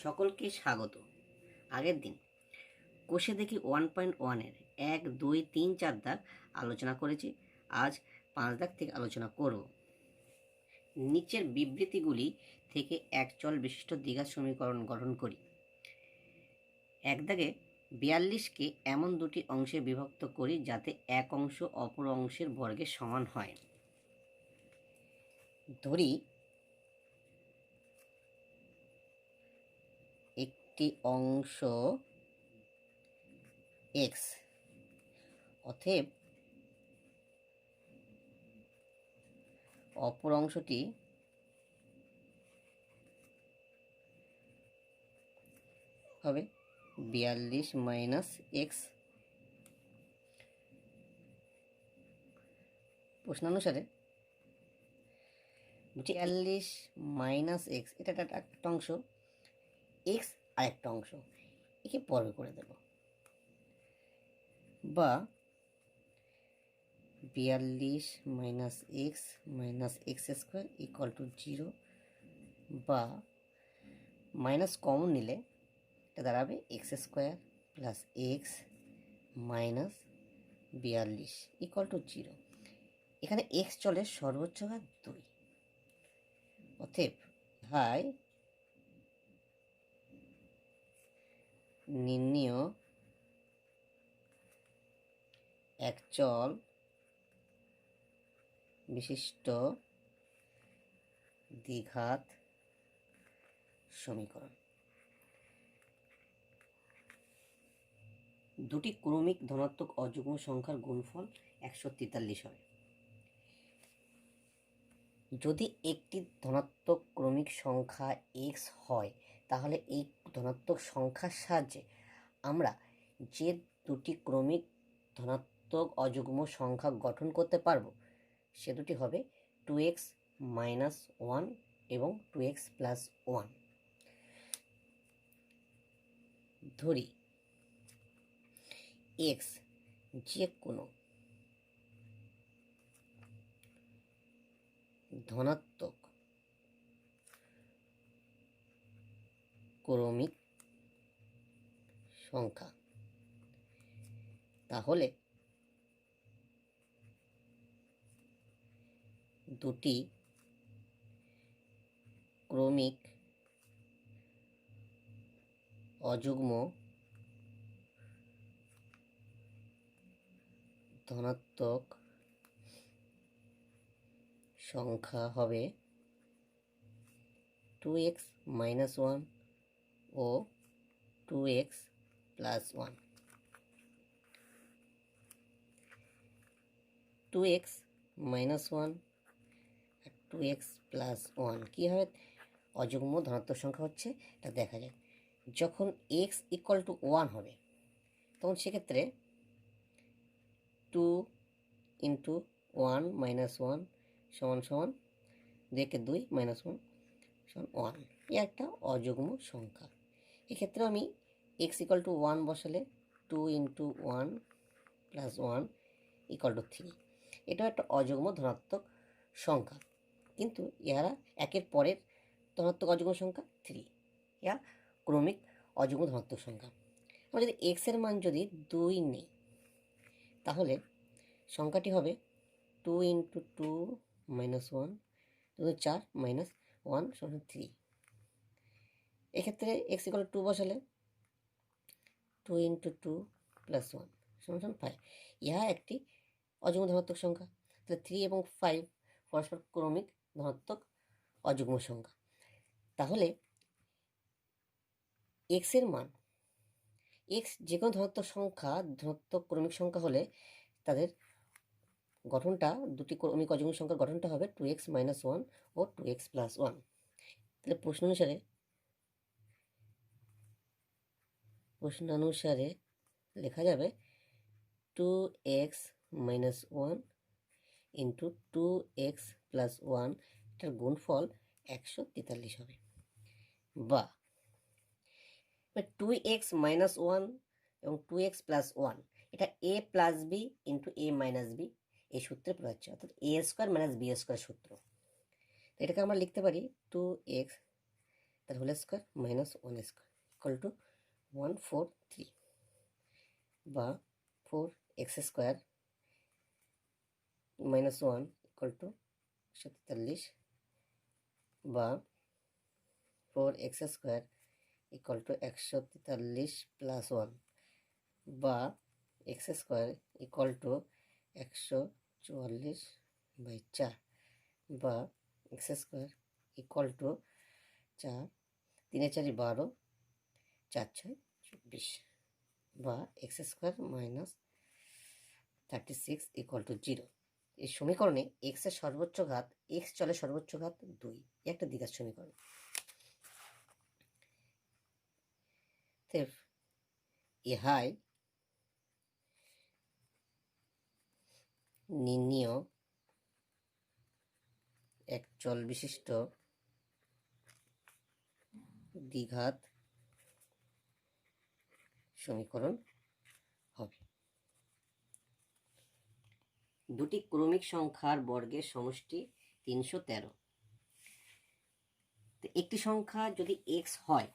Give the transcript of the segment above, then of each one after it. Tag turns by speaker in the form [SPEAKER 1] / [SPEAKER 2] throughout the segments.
[SPEAKER 1] সকলকে স্বাগত। আগের দিন কোষে দেখি 1.1-এর 1, 2, 3, 4 দাগ আলোচনা করেছি। আজ 5 দাগ থেকে আলোচনা করব। নিচের বিবৃতিগুলি থেকে এক চল বিশিষ্ট দ্বিঘাত সমীকরণ গঠন করি। এক দাগে 42কে এমন দুটি অংশে বিভক্ত করি যাতে এক অংশ অপর অংশের বর্গের সমান হয়। ধরি একটি অংশ x, অতএব অপর অংশটি হবে 42 মাইনাস এক্স। প্রশ্নানুসারে 42 মাইনাস এক্স এটা একটা অংশ, এক্স আরেকটা অংশ, একে বর্গ করে দেব, বা 42 minus x square equal two 0, বা মাইনাস কমন নিলে এটা দাঁড়াবে x square plus x minus 42 equal to 0। এখানে এক্স চলে সর্বোচ্চ ঘাত 2, অতএব হাই নির্ণীয় এক চল বিশিষ্ট দ্বিঘাত সমীকরণ। দুটি ক্রমিক ধনাত্মক অযুগ্ম সংখ্যার গুণফল 143 হবে। যদি একটি ধনাত্মক ক্রমিক সংখ্যা x হয়, তাহলে এই ধনাত্মক সংখ্যার সাহায্যে আমরা যে দুটি ক্রমিক ধনাত্মক অযুগ্ম সংখ্যা গঠন করতে পারবো সে দুটি হবে 2x মাইনাস 1 এবং 2x প্লাস 1। ধরি x যে কোনো ধনাত্মক ক্রমিক সংখ্যা, তাহলে দুটি ক্রমিক অযুগ্ম ধনাত্মক সংখ্যা হবে 2x মাইনাস 1 ও 2x প্লাস 1। 2x মাইনাস 1 আর 2x প্লাস 1 কী হবে? অযুগ্ম ধনাত্মক সংখ্যা হচ্ছে, এটা দেখা যায় যখন x ইকুয়াল টু 1 হবে, তখন সেক্ষেত্রে 2 ইন্টু 1 মাইনাস 1 সমান সমান 2 মাইনাস 1 সমান 1। এ একটা অযুগ্ম সংখ্যা। এক্ষেত্রে আমি x ইকুয়াল টু 1 বসালে 2 ইন্টু 1 প্লাস 1 ইকুয়াল টু 3। এটাও একটা অযুগ্ম ধনাত্মক সংখ্যা, কিন্তু ইহারা একের পরের ধনাত্মক অযুগ্ম সংখ্যা 3, ইহা ক্রমিক অযুগ্ম ধনাত্মক সংখ্যা। আমরা যদি x এর মান যদি 2 নিই, তাহলে সংখ্যাটি হবে 2 ইন্টু 2 মাইনাস 1 4 মাইনাস 1 সমান 3। এক্ষেত্রে x ইকুয়াল 2 বসালে 2 ইন্টু 2 প্লাস 1 সমান 5। ইহা একটি অযুগ্ম ধনাত্মক সংখ্যা। তাহলে 3 এবং 5 পরস্পর ক্রমিক ধনাত্মক অযুগ্ম সংখ্যা। তাহলে x এর মান, x যে কোনো ধনাত্মক সংখ্যা, ধনাত্মক ক্রমিক সংখ্যা হলে তাদের গঠনটা, দুটি ক্রমিক অযুগ্ম সংখ্যার গঠনটা হবে 2x মাইনাস 1 ও 2x প্লাস 1। তাহলে প্রশ্নানুসারে লেখা যাবে 2x minus 1 into 2x plus 1, এটার গুণফল 143 হবে। বা 2x মাইনাস 1 এবং 2x প্লাস 1 এটা a plus B into a minus B এই সূত্রে প্রয়োগ হচ্ছে, অর্থাৎ a square minus B square সূত্র। তো এটাকে আমরা লিখতে পারি 2x তার whole square minus 1 square equal to 143, বা 4x square minus 1 equal to 143, বা 4x square equal to 143 plus 1, বা x স্কোয়ার ইকুয়াল টু 144/4, বা x স্কোয়ার ইকুয়াল টু 4, 3 4 12, 4 6 24, বা x square minus 36 equal to 0। এই সমীকরণে x এর সর্বোচ্চ ঘাত, x চলের সর্বোচ্চ ঘাত 2, একটা দ্বিঘাত সমীকরণ। ইহাই নির্ণীয় এক চল বিশিষ্ট দ্বিঘাত সমীকরণ হবে। দুটি ক্রমিক সংখ্যার বর্গের সমষ্টি 313। তো একটি সংখ্যা যদি x হয়,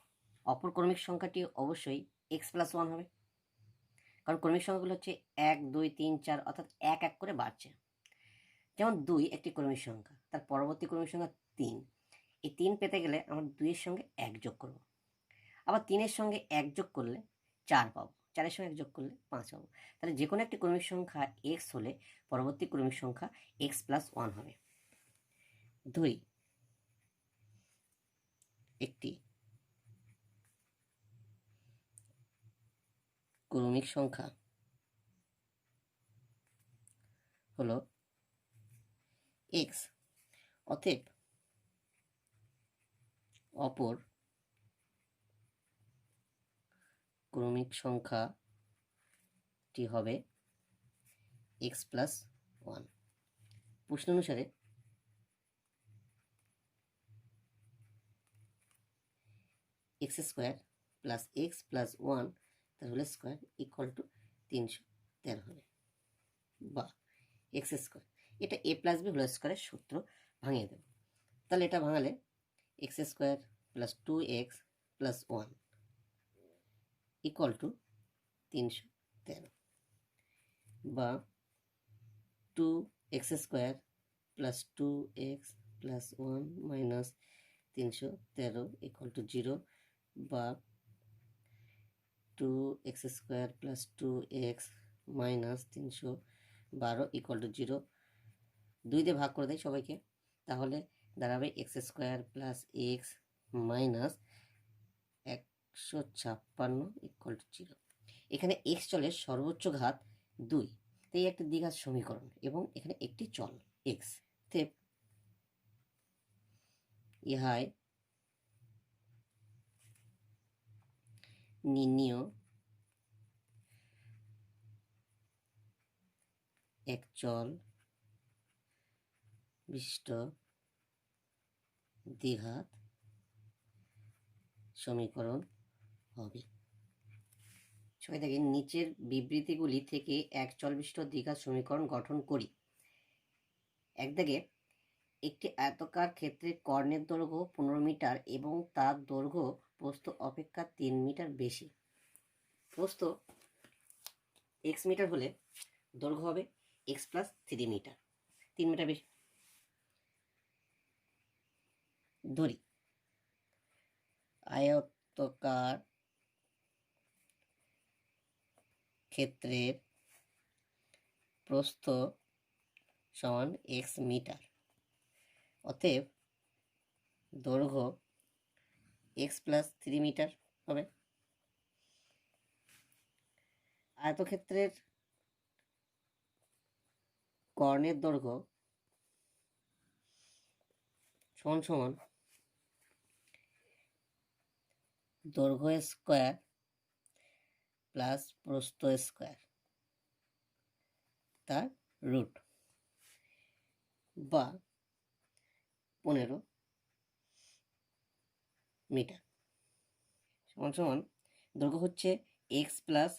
[SPEAKER 1] অপর ক্রমিক সংখ্যাটি অবশ্যই x প্লাস 1 হবে, কারণ ক্রমিক সংখ্যাগুলো হচ্ছে 1 2 3 4, অর্থাৎ এক এক করে বাড়ছে। যেমন 2 একটি ক্রমিক সংখ্যা, তার পরবর্তী ক্রমিক সংখ্যা 3। এই 3 পেতে গেলে আমরা 2 এর সঙ্গে 1 যোগ করব, আবার 3 এর সঙ্গে 1 যোগ করলে 4 পাবো, 4 এর সঙ্গে 1 যোগ করলে 5 পাবো। তাহলে যে কোনো একটি ক্রমিক সংখ্যা x হলে পরবর্তী ক্রমিক সংখ্যা x প্লাস 1 হবে। ধরি একটি ক্রমিক সংখ্যা হলো x, অতএব অপর ক্রমিক সংখ্যাটি হবে x প্লাস 1। প্রশ্ন অনুসারে x square plus x plus 1 তার হোল স্কোয়ার ইকুয়াল টু 313 হবে, বা x স্কোয়ার, এটা a প্লাস b হোল স্কোয়ারের সূত্র ভাঙিয়ে দেব। তাহলে এটা ভাঙালে x square plus 2x plus 1 equal two 313, বা 2x square plus 2x plus 1 minus 313 equal to 0, বা 2x square plus 2x minus 312 equal to 0। 2 দিয়ে ভাগ করে দেয় সবাইকে, তাহলে দাঁড়াবে x square plus x minus 156 equal to 0। এখানে x চলের সর্বোচ্চ ঘাত 2, তাই একটা দ্বিঘাত সমীকরণ, এবং এখানে একটি চল x। ইহাই নির্ণীয় এক চল বিশিষ্ট দ্বিঘাত সমীকরণ হবে। সবাই দেখেন, নিচের বিবৃতিগুলি থেকে এক চল বিশিষ্ট দ্বিঘাত সমীকরণ গঠন করি। একদিকে একটি আয়তাকার ক্ষেত্রে কর্ণের দৈর্ঘ্য 15 মিটার এবং তার দৈর্ঘ্য প্রস্থ অপেক্ষা 3 মিটার বেশি। প্রস্থ x মিটার হলে দৈর্ঘ্য হবে x প্লাস 3 মিটার, 3 মিটার বেশি। ধরি আয়তাকার ক্ষেত্রের প্রস্থ সমান x মিটার, অতএব দৈর্ঘ্য x প্লাস 3 মিটার হবে। আয়তক্ষেত্রের কর্ণের দৈর্ঘ্য সমান সমান দৈর্ঘ্য স্কোয়ার প্লাস প্রস্থ স্কোয়ার তার রুট, বা 15 মিটার, সমান সমান দৈর্ঘ্য হচ্ছে x প্লাস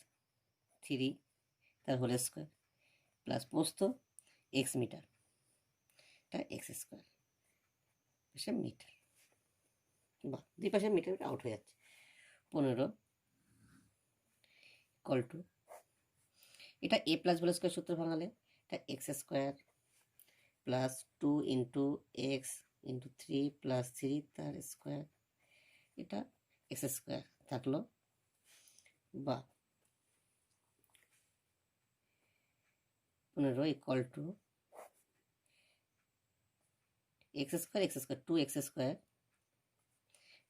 [SPEAKER 1] 3 তার হোল স্কোয়ার প্লাস প্রস্থ x মিটার, এটা x স্কোয়ার মিটার। বা দুই পাশে মিটে মিটে আউট হয়ে যাচ্ছে। 15 ইকুয়াল টু, এটা এ প্লাস বি স্কোয়ার সূত্র ভাঙালে এটা x square plus 2 into x into 3 plus 3 তার স্কোয়ার, এটা এক্স স্কোয়ার থাকলো, বা 15 equal to x square 2 x square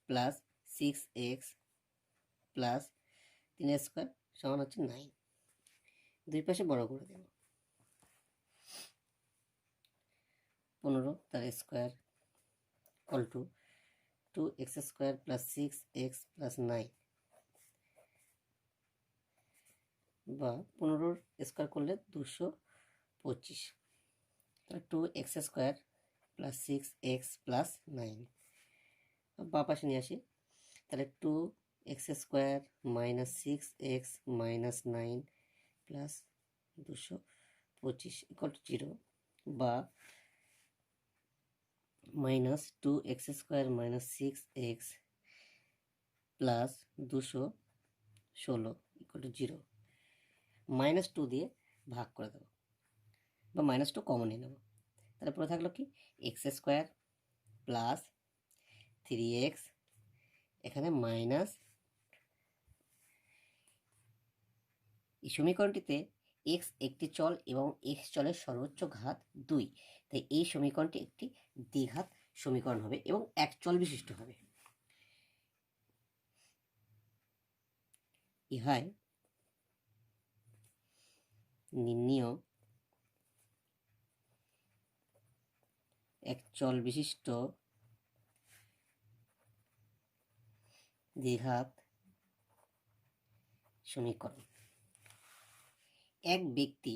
[SPEAKER 1] plus 6x plus 3 square সমান হচ্ছে 9। দুই পাশে বড় করে দেব। 15 তার square equal two 2x square plus 6x plus 9, বা 15 স্কোয়ার করলে 225, তাহলে 2x square plus 6x plus 9। বা পাশে নিয়ে আসি, তাহলে 2x square minus 6x minus 9 plus 225 equal to 0, বা minus 2x square minus 6x plus 216 equal to 0। -2 দিয়ে ভাগ করে দেবো, বা -2 কমন নিয়ে নেব। তাহলে পরে থাকলো কি এক্স স্কোয়ার প্লাস 3x, এখানে মাইনাস, এই সমীকরণটিতে এক্স একটি চল এবং এক্স চলের সর্বোচ্চ ঘাত 2, তাই এই সমীকরণটি একটি দ্বিঘাত সমীকরণ হবে এবং এক চল বিশিষ্ট হবে। ইহাই নির্ণীয় এক চল বিশিষ্ট দ্বিঘাত সমীকরণ। এক ব্যক্তি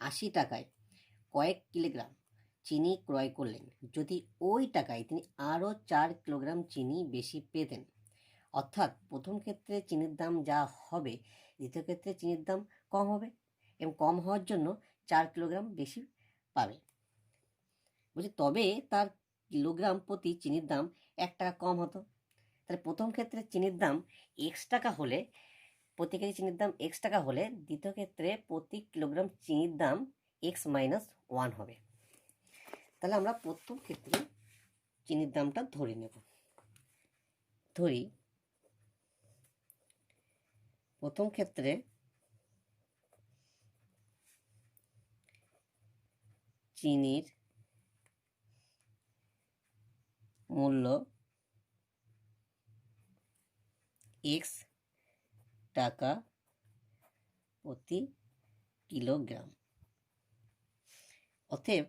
[SPEAKER 1] 80 টাকায় কয়েক কিলোগ্রাম চিনি ক্রয় করলেন। যদি ওই টাকায় তিনি আরও 4 কিলোগ্রাম চিনি বেশি পেতেন, অর্থাৎ প্রথম ক্ষেত্রে চিনির দাম যা হবে দ্বিতীয় ক্ষেত্রে চিনির দাম কম হবে, এবং কম হওয়ার জন্য 4 কিলোগ্রাম বেশি পাবে। বলছি তবে তার কিলোগ্রাম প্রতি চিনির দাম 1 টাকা কম হতো। তাহলে প্রথম ক্ষেত্রে চিনির দাম এক্স টাকা হলে, প্রতি কেজি চিনির দাম এক্স টাকা হলে দ্বিতীয় ক্ষেত্রে প্রতি কিলোগ্রাম চিনির দাম এক্স মাইনাস 1 হবে। তাহলে আমরা প্রথম ক্ষেত্রে চিনির দামটা ধরে নেব। ধরি প্রথম ক্ষেত্রে চিনির মূল্য এক্স টাকা প্রতি কিলোগ্রাম। অতএব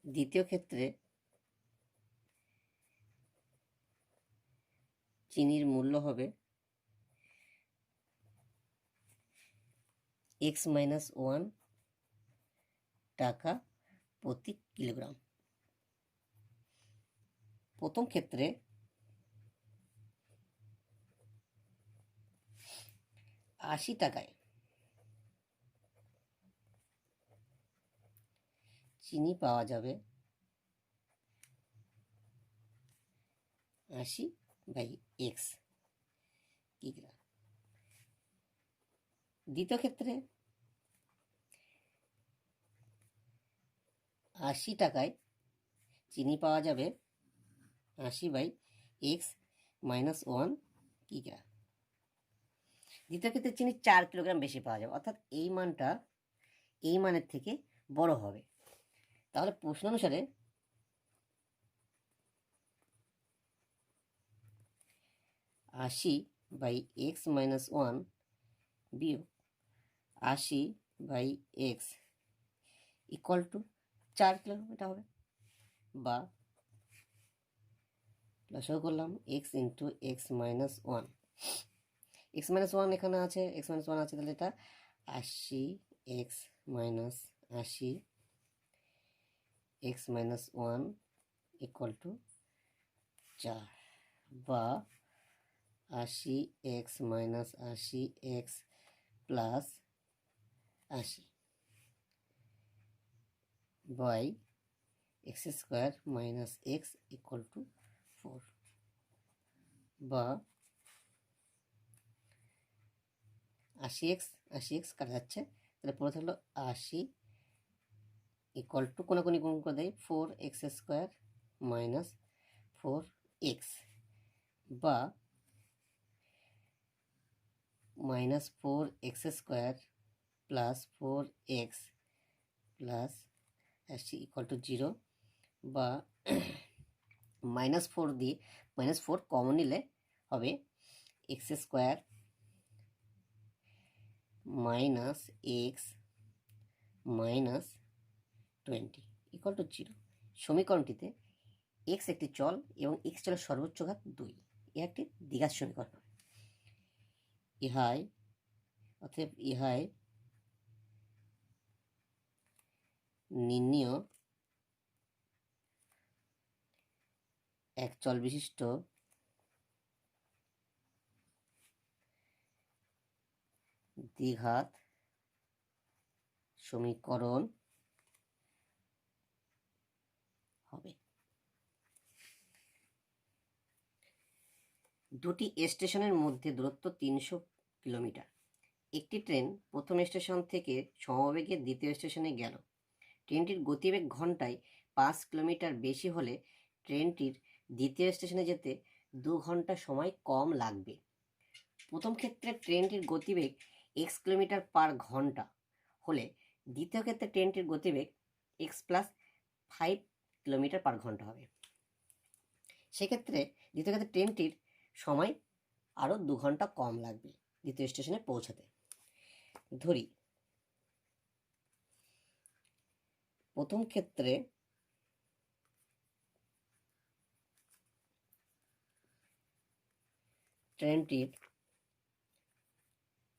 [SPEAKER 1] দ্বিতীয় ক্ষেত্রে চিনির মূল্য হবে এক্স মাইনাস 1 টাকা প্রতি কিলোগ্রাম। প্রথম ক্ষেত্রে আশি টাকায় চিনি পাওয়া যাবে 80/x কিগ্রা। দ্বিতীয় ক্ষেত্রে 80 টাকায় চিনি পাওয়া যাবে 80/x মাইনাস 1 কিগ্রা। দ্বিতীয় ক্ষেত্রে চিনি 4 কিলোগ্রাম বেশি পাওয়া যাবে, অর্থাৎ এই মানটা এই মানের থেকে বড় হবে। তাহলে প্রশ্ন অনুসারে 80/x মাইনাস 1 বিয়োগ 80/x ইকুয়াল টু 4 কিলোগ্রাম এটা হবে, বা লসাগু করলাম x into x minus 1। X minus 1 এখানে আছে, এক্স মাইনাস 1 আছে, তাহলে এটা 80x minus 80 x minus 1 equal to 4, বা 80x minus 80x plus 80 by x square minus x equal to 4, বা 80x কাটা যাচ্ছে, তাহলে পরে থাকলো 80 ইকুয়াল টু কোনাকুনি গুণ করে দেয় 4x² মাইনাস 4x, বা minus 4x² plus 4x plus 80 equal to 0, বা -4 দিয়ে -4 কমন নিলে হবে x² minus x minus 20 equal to 0। সমীকরণটিতে x একটি চল এবং x চলের সর্বোচ্চ ঘাত 2, এ একটি দ্বিঘাত সমীকরণ। অতএব ইহাই নির্ণীয় এক চল বিশিষ্ট দ্বিঘাত সমীকরণ হবে। দুটি স্টেশনের মধ্যে দূরত্ব 300 কিলোমিটার। একটি ট্রেন প্রথম স্টেশন থেকে সমবেগে দ্বিতীয় স্টেশনে গেল। ট্রেনটির গতিবেগ ঘন্টায় 5 কিলোমিটার বেশি হলে ট্রেনটির দ্বিতীয় স্টেশনে যেতে 2 ঘন্টা সময় কম লাগবে। প্রথম ক্ষেত্রে ট্রেনটির গতিবেগ x কিলোমিটার পার ঘন্টা হলে দ্বিতীয় ক্ষেত্রে ট্রেনটির গতিবেগ x প্লাস 5 কিলোমিটার পার ঘন্টা হবে। সেক্ষেত্রে দ্বিতীয় ক্ষেত্রে ট্রেনটির সময় আরও 2 ঘন্টা কম লাগবে দ্বিতীয় স্টেশনে পৌঁছাতে। ধরি প্রথম ক্ষেত্রে ট্রেনটির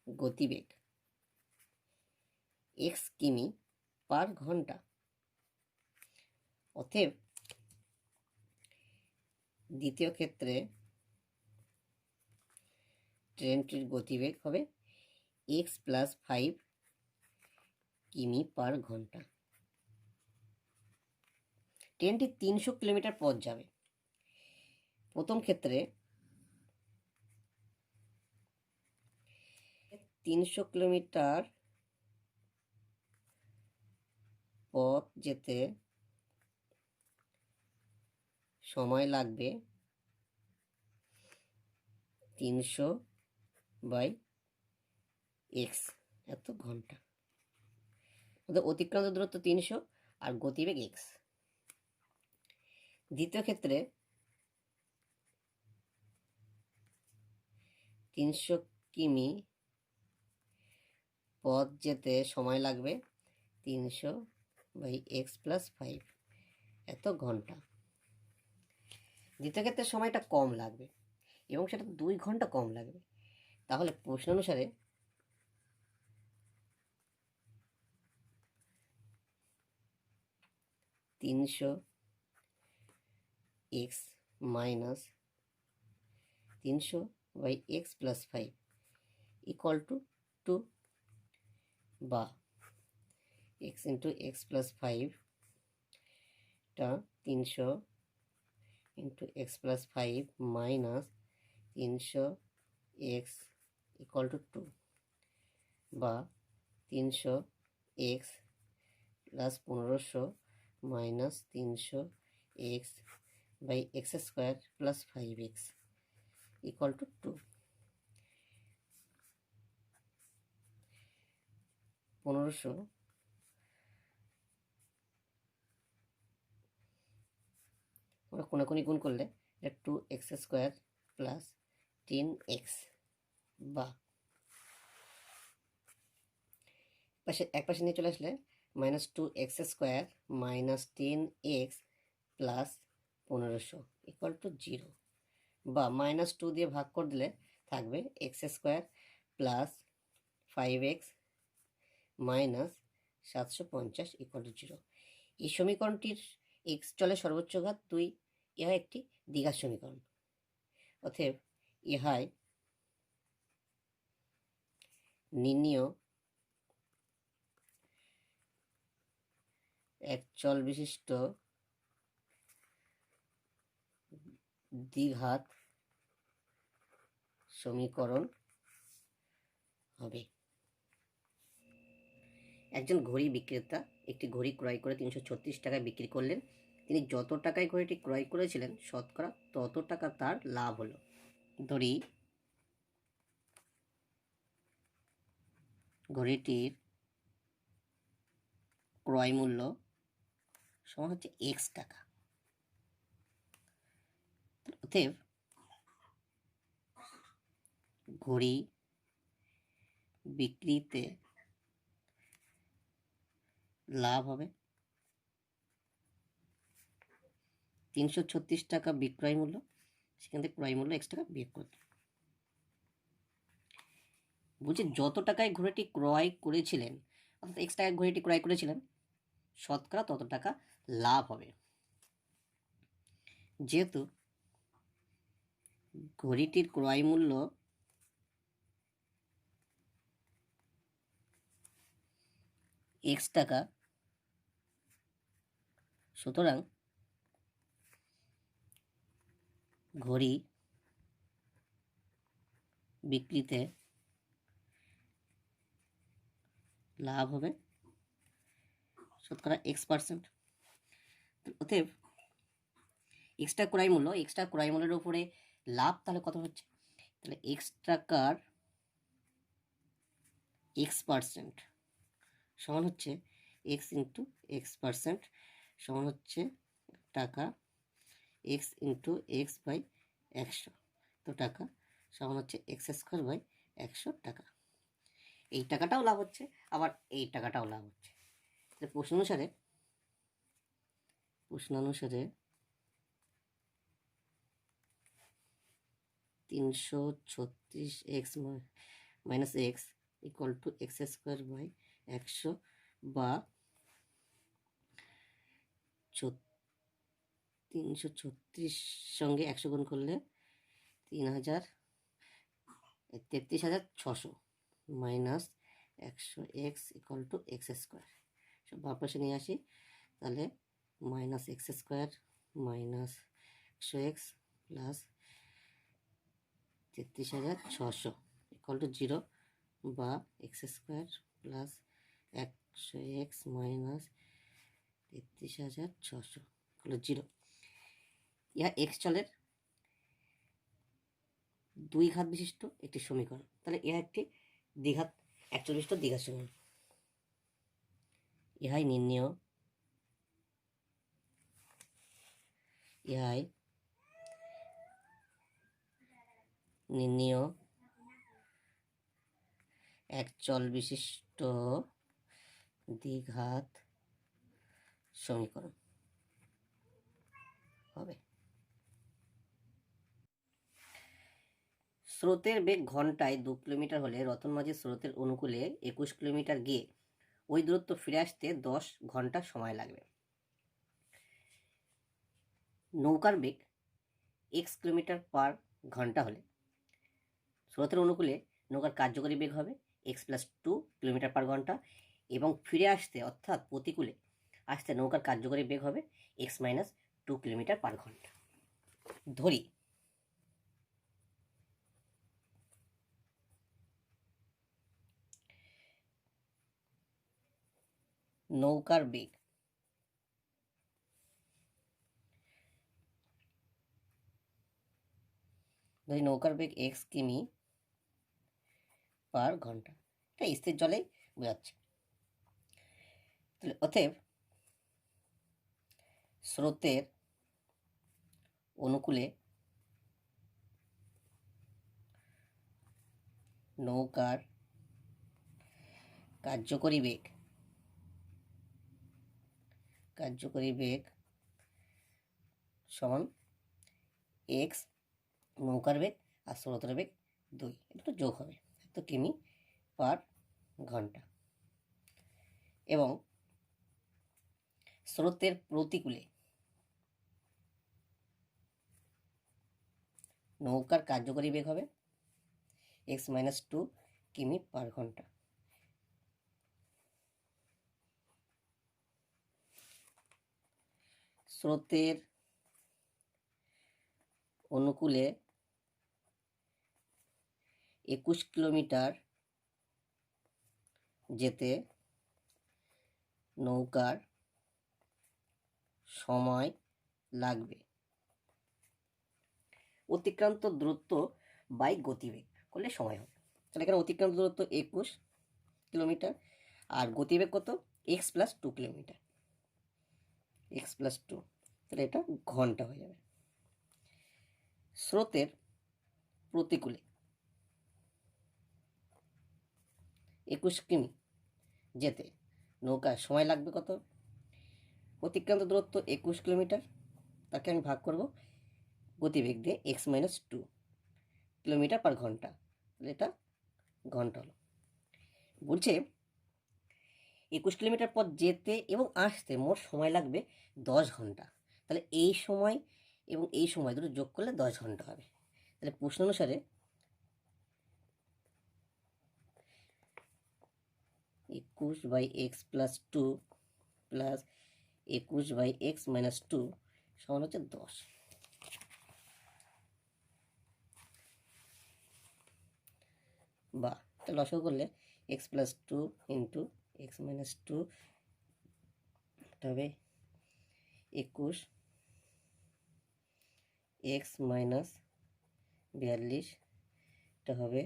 [SPEAKER 1] গতিবেগ x কিমি পার ঘন্টা, অতএব দ্বিতীয় ক্ষেত্রে ট্রেনটির গতিবেগ হবে x প্লাস 5 কিমি পার ঘন্টা। ট্রেনটি 300 কিলোমিটার পথ যাবে। প্রথম ক্ষেত্রে 300 কিলোমিটার পথ যেতে সময় লাগবে 300/x এত ঘন্টা। অতিক্রান্ত দূরত্ব 300 আর গতিবেগ x। দ্বিতীয় ক্ষেত্রে 300 কিমি পথ যেতে সময় লাগবে 300/x প্লাস 5 এত ঘন্টা। দ্বিতীয় ক্ষেত্রে সময়টা কম লাগবে এবং সেটা 2 ঘন্টা কম লাগবে। তাহলে প্রশ্ন অনুসারে (300x minus 300/x plus 5 equal to 2, বা x ইন্টু x প্লাস 5টা 300 into x plus 5 minus 300x equal to 2, বা 300x plus 1500 minus 300x by x square plus 5x equal to 2। 1500 আমরা কোনাকুনি গুণ করলে এটা 2x² প্লাস 10x, বা এক পাশে নিয়ে চলে আসলে -2x² minus 10x plus 1500 equal to 0, বা -2 দিয়ে ভাগ করে দিলে থাকবে x² plus 5x minus 750 equal to 0। এই সমীকরণটির x চলের সর্বোচ্চ ঘাত 2, ইহা একটি দ্বিঘাত সমীকরণ। অতএব ইহাই নির্ণীয় এক চল বিশিষ্ট দ্বিঘাত সমীকরণ হবে। একজন ঘড়ি বিক্রেতা একটি ঘড়ি ক্রয় করে 336 টাকায় বিক্রি করলেন। তিনি যত টাকায় ঘড়িটি ক্রয় করেছিলেন শতকরা তত টাকা তার লাভ হলো। ধরি ঘড়িটির ক্রয় মূল্য সমান হচ্ছে x টাকা। অতএব ঘড়ি বিক্রিতে লাভ হবে 336 টাকা বিক্রয় মূল্য, সেখান থেকে ক্রয় মূল্য x টাকা বিয়োগ করতে বলছি যত টাকায় ঘড়িটি ক্রয় করেছিলেন, অর্থাৎ x টাকায় ঘড়িটি ক্রয় করেছিলেন, শতকরা তত টাকা লাভ হবে। যেহেতু ঘড়িটির ক্রয় মূল্য x টাকা, সুতরাং ঘড়ি বিক্রিতে লাভ হবে শতকরা x%। অতএব এক্সট্রা ক্রয় মূল্যের উপরে লাভ তাহলে কত হচ্ছে, তাহলে x টাকার x% সমান হচ্ছে x ইন্টু x% সমান হচ্ছে টাকা x ইন্টু x বাই 100, তো টাকা সমান হচ্ছে x² বাই 100 টাকা। এই টাকাটাও লাভ হচ্ছে, আবার এই টাকাটাও লাভ হচ্ছে। প্রশ্ন অনুসারে 336x minus x equal to x² by 100 বা 336 সঙ্গে 100 গুণ করলে 33,600 minus 100x equal to x²। সব বাম পাশে নিয়ে আসি, তাহলে minus x² minus 100x plus 33,600 equal to 0 বা x² plus 100x minus 33,600 equal to 0। ইহা x চলের দুই ঘাত বিশিষ্ট একটি সমীকরণ। তাহলে ইহা একটি দ্বিঘাত 41 দ্বিঘাত সমীকরণ। ইহাই নির্ণেয় এক চল বিশিষ্ট দ্বিঘাত সমীকরণ হবে। স্রোতের বেগ ঘন্টায় 2 কিলোমিটার হলে রতন মাঝির স্রোতের অনুকূলে 21 কিলোমিটার গিয়ে ওই দূরত্ব ফিরে আসতে 10 ঘন্টা সময় লাগবে। নৌকার বেগ x কিলোমিটার পার ঘন্টা হলে স্রোতের অনুকূলে নৌকার কার্যকরী বেগ হবে x + 2 কিলোমিটার পার ঘন্টা, এবং ফিরে আসতে অর্থাৎ প্রতিকূলে আসতে নৌকার কার্যকরী বেগ হবে x - 2 কিলোমিটার পার ঘন্টা। ধরি নৌকার বেগ x কিমি পার ঘন্টা, এটা স্থির জলেই বোঝাচ্ছে। তাহলে অতএব স্রোতের অনুকূলে নৌকার কার্যকরী বেগ সমান x নৌকার বেগ আর স্রোতের বেগ 2, এটা যোগ হবে, তো কিমি পার ঘন্টা। এবং স্রোতের প্রতিকূলে নৌকার কার্যকরী বেগ হবে x - 2 কিমি পার ঘন্টা। স্রোতের অনুকূলে 21 কিলোমিটার যেতে নৌকার সময় লাগবে। অতিক্রান্ত দূরত্ব বাই গতিবেগ করলে সময় হবে। তাহলে এখানে অতিক্রান্ত দূরত্ব 21 কিলোমিটার আর গতিবেগ কত x+2 কিলোমিটার, x+2, তাহলে এটা ঘন্টা হয়ে যাবে। স্রোতের প্রতিকূলে 21 কিমি যেতে নৌকার সময় লাগবে কত? অতিক্রান্ত দূরত্ব 21 কিলোমিটার, তাকে আমি ভাগ করব গতিবেগ দিয়ে x-2 কিলোমিটার পার ঘন্টা, তাহলে এটা ঘন্টা হলো। বলছে 21 কিলোমিটার পথ যেতে এবং আসতে মোট সময় লাগবে 10 ঘন্টা। তাহলে এই সময় এবং এই সময় দুটো যোগ করলে 10 ঘন্টা হবে। তাহলে প্রশ্ন অনুসারে 21/x+2 প্লাস 21/x-2 সমান হচ্ছে 10। বা লসাগু করলে x+2 ইন্টু x-2 হবে 21, x-42 এটা হবে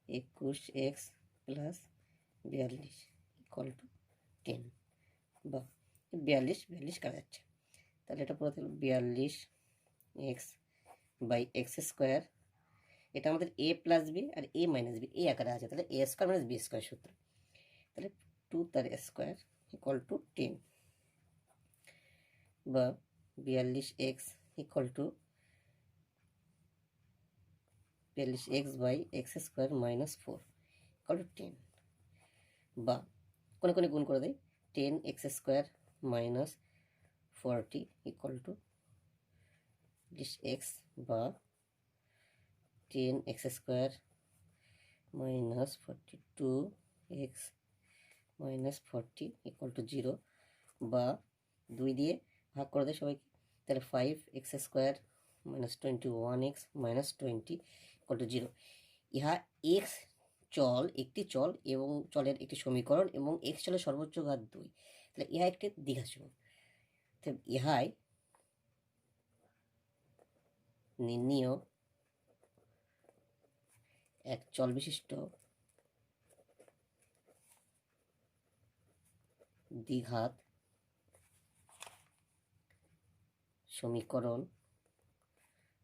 [SPEAKER 1] 21x + 42 = 10। বা 42 কাটা যাচ্ছে, তাহলে এটা পুরো 42x/x²। এটা আমাদের a + b R a - b এই আকারে আছে, তাহলে a² - b² সূত্র, তাহলে 2 তার স্কোয়ার = 10। বা 42x = 42x/x² - 4 = 10। বা কোনে কোনে গুণ করে দেয় 10x² - 40 = 20x। বা 10x² - 42x - 40 = 0। বা 2 দিয়ে ভাগ করে দেয় সবাইকে, তাহলে 5x² - 21x - 20 = 0। ইহা x চল একটি চল এবং চলের একটি সমীকরণ এবং x চলের সর্বোচ্চ ঘাত 2, তাহলে ইহা একটি দ্বিঘাত সমীকরণ। ইহাই নির্ণীয় এক চল বিশিষ্ট দ্বিঘাত সমীকরণ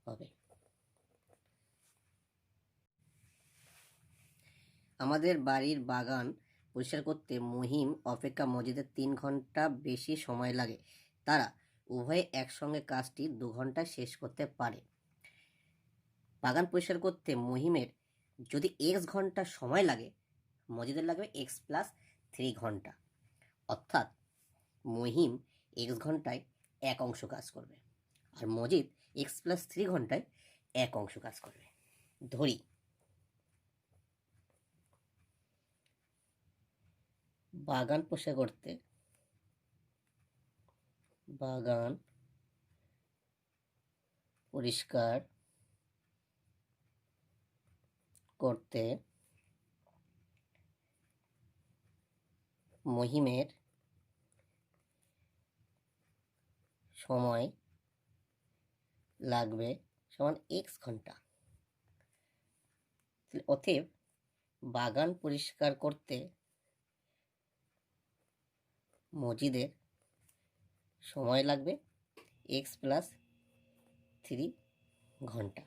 [SPEAKER 1] হবে। আমাদের বাড়ির বাগান পরিষ্কার করতে মহিম অপেক্ষা মজিদের 3 ঘন্টা বেশি সময় লাগে। তারা উভয়ে একসঙ্গে কাজটি 2 ঘন্টায় শেষ করতে পারে। বাগান পরিষ্কার করতে মহিমের যদি x ঘন্টা সময় লাগে, মজিদের লাগবে x+3 ঘন্টা। অর্থাৎ মহিম x ঘন্টায় 1 অংশ কাজ করবে আর মজিদ x+3 ঘন্টায় 1 অংশ কাজ করবে। ধরি বাগান পরিষ্কার করতে মহিমের সময় লাগবে সমান x ঘন্টা। অতএব বাগান পরিষ্কার করতে মজিদের সময় লাগবে x+3 ঘন্টা।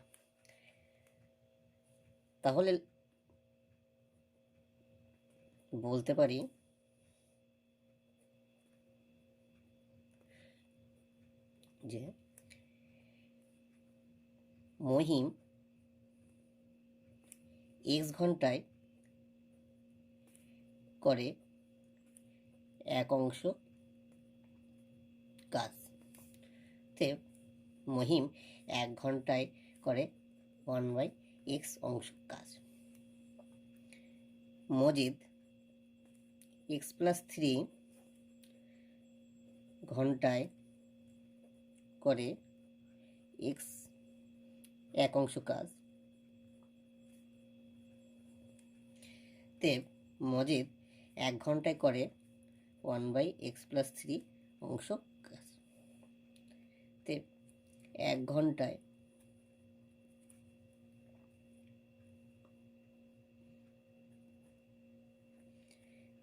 [SPEAKER 1] তাহলে বলতে পারি যে মহিম x ঘন্টায় করে 1 অংশ কাজ, মহিম 1 ঘন্টায় করে 1/x অংশ কাজ। মজিদ x+3 ঘন্টায় করে x এক অংশ কাজ। তে মজিদ 1 ঘন্টায় করে 1/x+3 অংশ কাজ। তে 1 ঘন্টায়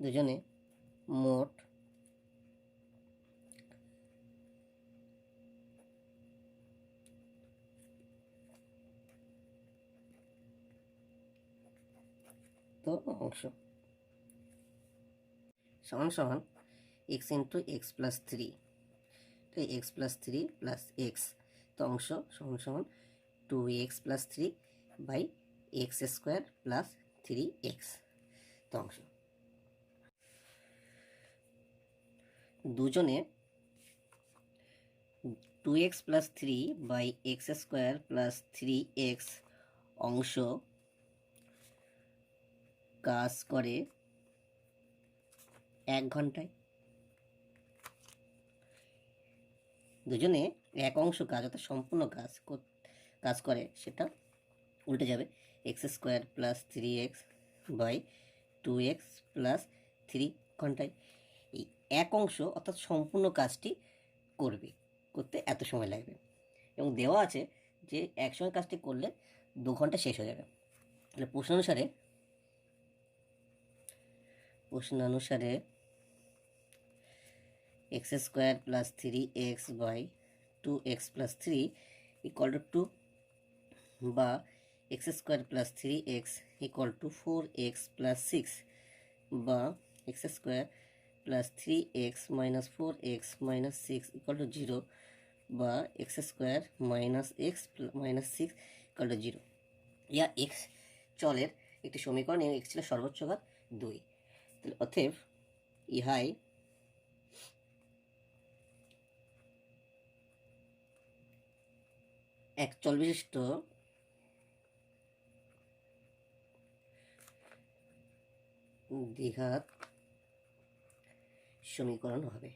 [SPEAKER 1] দুজনে মোট তো অংশ সমান সমান x ইন্টু x+3, তো x+3 প্লাস এক্স তো অংশ সমান সমান 2x+3/x² প্লাস 3x তো অংশ। দুজনে 2x+3/x² প্লাস 3x অংশ কাজ করে 1 ঘন্টায়। দুজনে এক অংশ কাজ অর্থাৎ সম্পূর্ণ কাজ করে, সেটা উল্টে যাবে x² প্লাস 3x/2x প্লাস 3 ঘন্টায়। এই এক অংশ অর্থাৎ সম্পূর্ণ কাজটি করতে এত সময় লাগবে, এবং দেওয়া আছে যে একসঙ্গে কাজটি করলে 2 ঘন্টা শেষ হয়ে যাবে। তাহলে প্রশ্নানুসারে x² plus 3x/2x plus 3 equal to 2, বা x² plus 3x equal to 4x plus 6, বা x² plus 3x minus 4x minus 6 equal to 0, বা x² minus x minus 6 equal to 0। Yeah x চলের একটি সমীকরণ, x ছিল সর্বোচ্চ ঘাত 2। তাহলে অতএব ইহাই এক চল বিশিষ্ট দ্বিঘাত সমীকরণ হবে।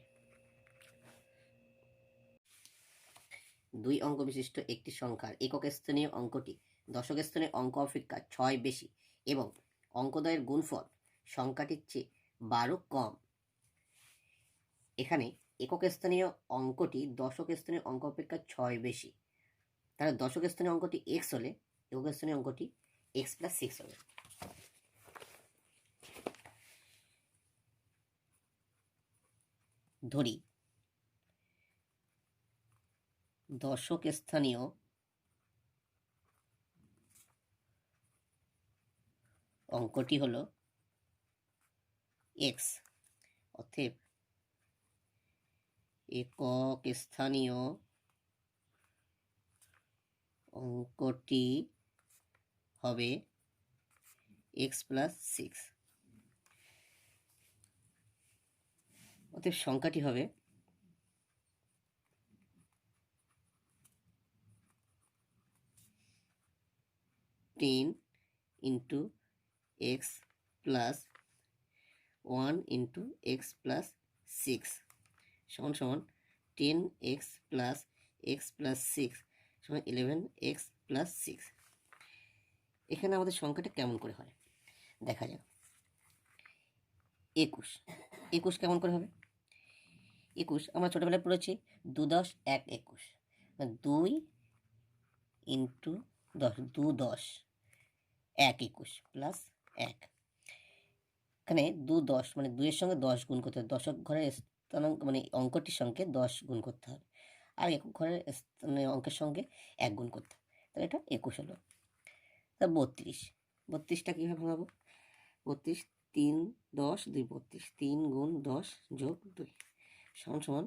[SPEAKER 1] 2 অঙ্ক বিশিষ্ট একটি সংখ্যার একক স্থানীয় অঙ্কটি দশক স্থানীয় অঙ্ক অপেক্ষা 6 বেশি এবং অঙ্কদ্বয়ের গুণফল সংখ্যাটির চেয়ে 12 কম। এখানে একক স্থানীয় অঙ্কটি দশক স্থানীয় অঙ্ক অপেক্ষা 6 বেশি, তাহলে দশক স্থানীয় অঙ্কটি x হলে একক স্থানীয় অঙ্কটি x+6 হবে। ধরি দশক স্থানীয় অঙ্কটি হলো x, অতএব একক স্থানীয় অঙ্কটি হবে x+6, অতএব সংখ্যাটি হবে 10 into x plus 1 into x plus 6 সমান সমান 10x প্লাস x প্লাস 6 সমান 11x প্লাস 6। এখানে আমাদের সংখ্যাটা কেমন করে হয় দেখা যাক। 21 কেমন করে হবে? 21 আমরা ছোটবেলায় পড়েছি 2 10 1 21, 2 ইন্টু 10 2 10 1 21 প্লাস 1। এখানে 2 10 মানে 2 এর সঙ্গে 10 গুণ করতে হবে, দশক ঘরের স্থানাঙ্ক মানে অঙ্কটির সঙ্গে 10 গুণ করতে হবে, আর একক ঘরের অঙ্কের সঙ্গে 1 গুণ করতে হবে, তাহলে এটা 21 হলো। তা 32টা কীভাবে ভাঙাবো? 32 3 10 2 32, 3 গুণ 10 যোগ 2 সমান সমান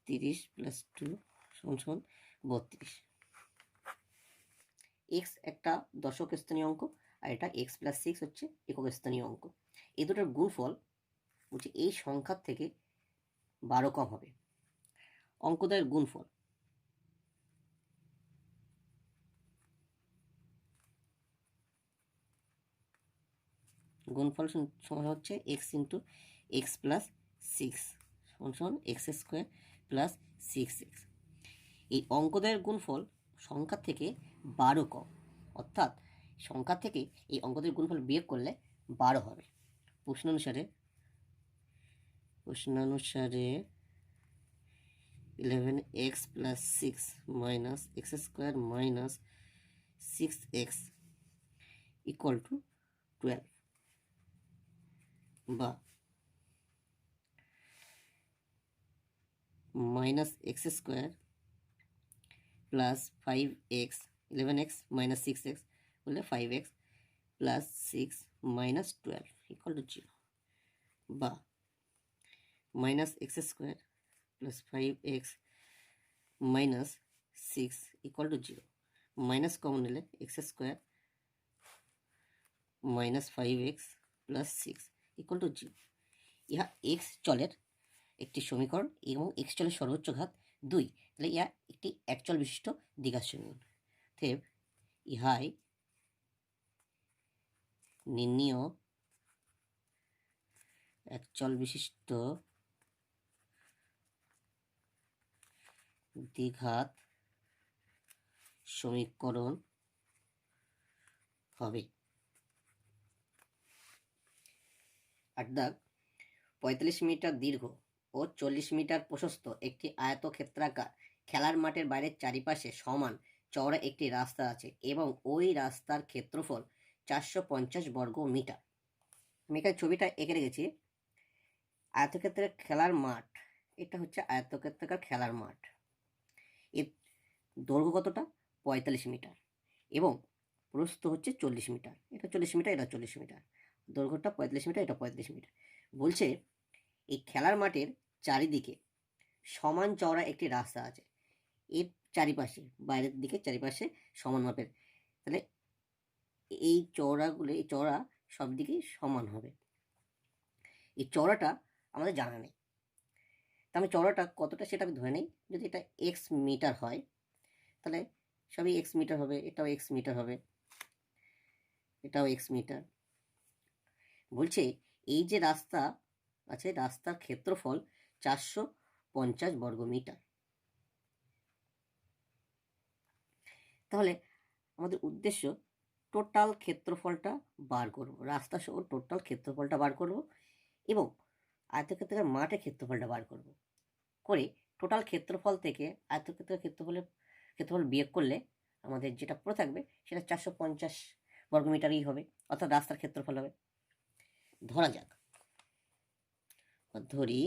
[SPEAKER 1] 30 প্লাস 2 সমান সমান 32। এক্স একটা দশক স্থানীয় অঙ্ক, আর এটা x+6 হচ্ছে একক স্থানীয় অঙ্ক। এই দুটোর গুণফল বলছে এই সংখ্যার থেকে 12 কম হবে। অঙ্কদ্বয়ের গুণফল সমান হচ্ছে x ইন্টু x প্লাস 6 সমান x² প্লাস 6x। এই অঙ্কদ্বয়ের গুণফল সংখ্যা থেকে 12 কম, অর্থাৎ সংখ্যা থেকে এই অঙ্কদের গুণফল বিয়োগ করলে 12 হবে। প্রশ্নানুসারে 11x + 6 - x² - 6x = 12 বা -x² + 5x 11x - 6x হলে 5x + 6 - 12 = 0 বা -x² + 5x - 6 = 0, মাইনাস কমন নিলে x² - 5x + 6 = 0। ইহা x চলের একটি সমীকরণ এবং x চলের সর্বোচ্চ ঘাত 2, তাহলে ইহা একটি একচল বিশিষ্ট দ্বিঘাত সমীকরণ। অতএব ইহাই নির্ণীয় একচল বিশিষ্ট দ্বিঘাত সমীকরণ হবে। 8 দাগ, 45 মিটার দীর্ঘ ও 40 মিটার প্রশস্ত একটি আয়তক্ষেত্রাকার খেলার মাঠের বাইরের চারিপাশে সমান চওড়া একটি রাস্তা আছে এবং ওই রাস্তার ক্ষেত্রফল 450 বর্গ মিটার। আমি এখানে ছবিটা এঁকে রেখেছি। আয়তক্ষেত্রের খেলার মাঠ, এটা হচ্ছে আয়তক্ষেত্রাকার খেলার মাঠ। এর দৈর্ঘ্য কতটা? 45 মিটার এবং প্রস্থ হচ্ছে 40 মিটার। এটা 40 মিটার, এটা 40 মিটার। দৈর্ঘ্যটা 45 মিটার, এটা 35 মিটার। বলছে এই খেলার মাঠের চারিদিকে সমান চওড়া একটি রাস্তা আছে। এর চারিপাশে, বাইরের দিকে চারিপাশে সমান মাপের, তাহলে এই চওড়াগুলো, এই চওড়া সব দিকেই সমান হবে। এই চওড়াটা আমাদের জানা নেই, তা আমি চওড়াটা কতটা সেটা আমি ধরে নেই। যদি এটা এক্স মিটার হয় তাহলে সবই এক্স মিটার হবে, এটাও এক্স মিটার হবে, এটাও এক্স মিটার। বলছে এই যে রাস্তা আছে, রাস্তার ক্ষেত্রফল 450 বর্গ মিটার। তাহলে আমাদের উদ্দেশ্য টোটাল ক্ষেত্রফলটা বার করব, রাস্তা সহ টোটাল ক্ষেত্রফলটা বার করব এবং আয়তক্ষেত্রের মাঠের ক্ষেত্রফলটা বার করব। করে টোটাল ক্ষেত্রফল থেকে আয়তক্ষেত্রের ক্ষেত্রফল বিয়োগ করলে আমাদের যেটা পড়ে থাকবে সেটা 450 বর্গমিটারই হবে, অর্থাৎ রাস্তার ক্ষেত্রফল হবে। ধরা যাক, ধরি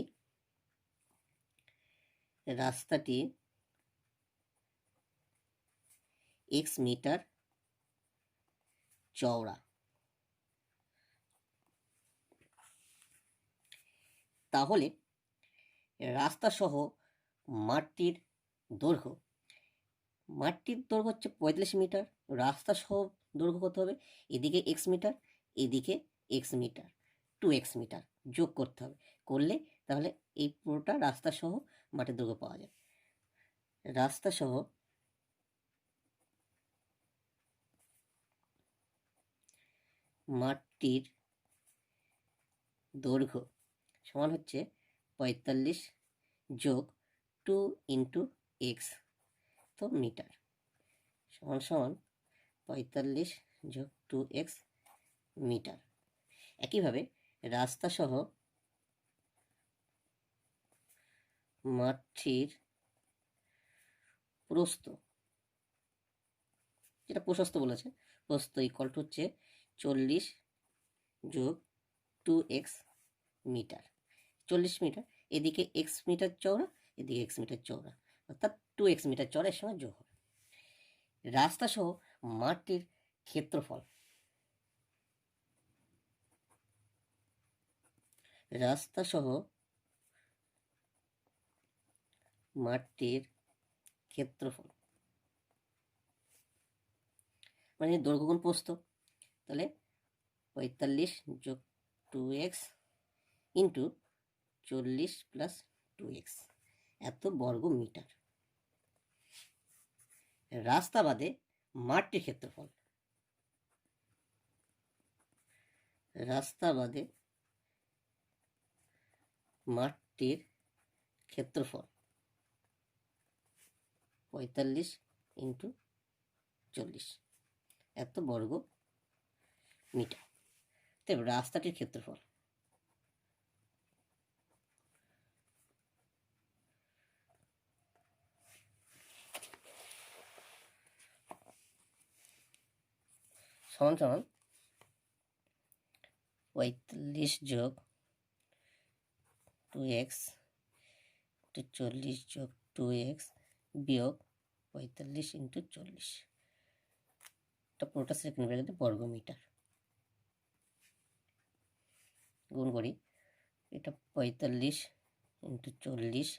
[SPEAKER 1] রাস্তাটি x মিটার চওড়া, তাহলে রাস্তা সহ মাঠটির দৈর্ঘ্য, মাঠটির দৈর্ঘ্য হচ্ছে 45 মিটার, রাস্তা সহ দৈর্ঘ্য কত হবে? এদিকে x মিটার, এদিকে x মিটার, 2x মিটার যোগ করতে হবে। করলে তাহলে এই পুরোটা রাস্তা সহ মাঠের দৈর্ঘ্য পাওয়া যাবে। রাস্তা সহ মাঠটির দৈর্ঘ্য সমান হচ্ছে 45 যোগ 2 × x, তো মিটার, সমান সমান 45 যোগ 2x মিটার। একইভাবে রাস্তা সহ মাঠটির প্রস্থ, যেটা প্রশস্ত বলেছে, প্রস্থ ইকুয়াল টু হচ্ছে 40 যোগ 2x মিটার। 40 মিটার, এদিকে x মিটার চওড়া, এদিকে x মিটার চওড়া, অর্থাৎ 2x মিটার চওড়া এর সঙ্গে যোগ হবে। রাস্তা সহ মাঠটির ক্ষেত্রফল, রাস্তা সহ মাঠটির ক্ষেত্রফল মানে দৈর্ঘ্য গুণ প্রস্থ, তাহলে 45 যোগ 2x ইন্টু 40 প্লাস 2x, এত বর্গ মিটার। রাস্তা বাদে মাঠটির ক্ষেত্রফল, রাস্তা বাদে মাঠটির ক্ষেত্রফল 45 ইন্টু 40 এত বর্গ মিটার। তো রাস্তাটির ক্ষেত্রফল সমান সমান 45 যোগ 2x 40 যোগ 2x বিয়োগ 45 ইন্টু 40, এটা পুরোটা সেকেন্ড ব্র্যাকেটে বর্গ মিটার। গুণ করি, এটা 45 ইন্টু 40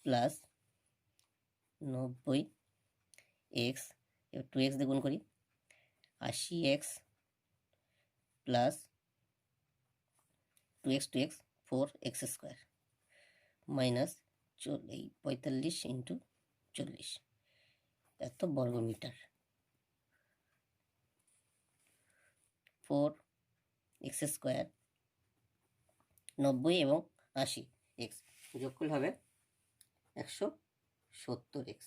[SPEAKER 1] প্লাস 90 এক্স, এবার 2x দিয়ে গুণ করি, 80x plus 2x 4x square minus 45 into 40 এত বর্গ মিটার। 4x স্কোয়ার 90 এবং 80x যোগ করলে হবে 170x,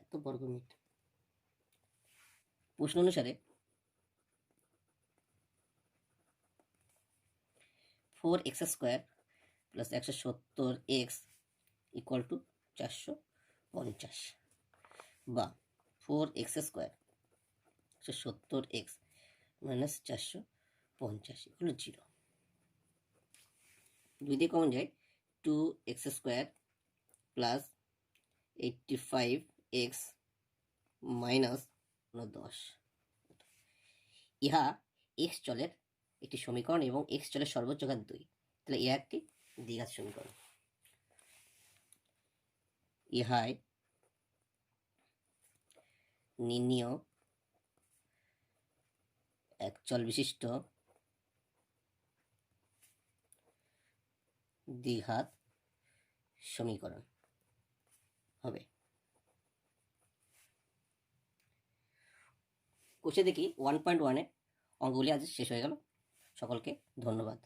[SPEAKER 1] এত বর্গ মিটার। প্রশ্ন অনুসারে 4x square plus 170x equal to 450, বা 4x square 170x minus 450 equal 0। 2 দিয়ে কমন যায়, 2x square plus 85x minus 10। ইহা x চলের একটি সমীকরণ এবং x চলের সর্বোচ্চ ঘাত 2, তাহলে ইহা একটি দ্বিঘাত সমীকরণ। ইহাই নির্ণীয় এক চল বিশিষ্ট দ্বিঘাত সমীকরণ হবে। কোষে দেখি 1.1-এ অঙ্কগুলি আজ শেষ হয়ে গেল। সকলকে ধন্যবাদ।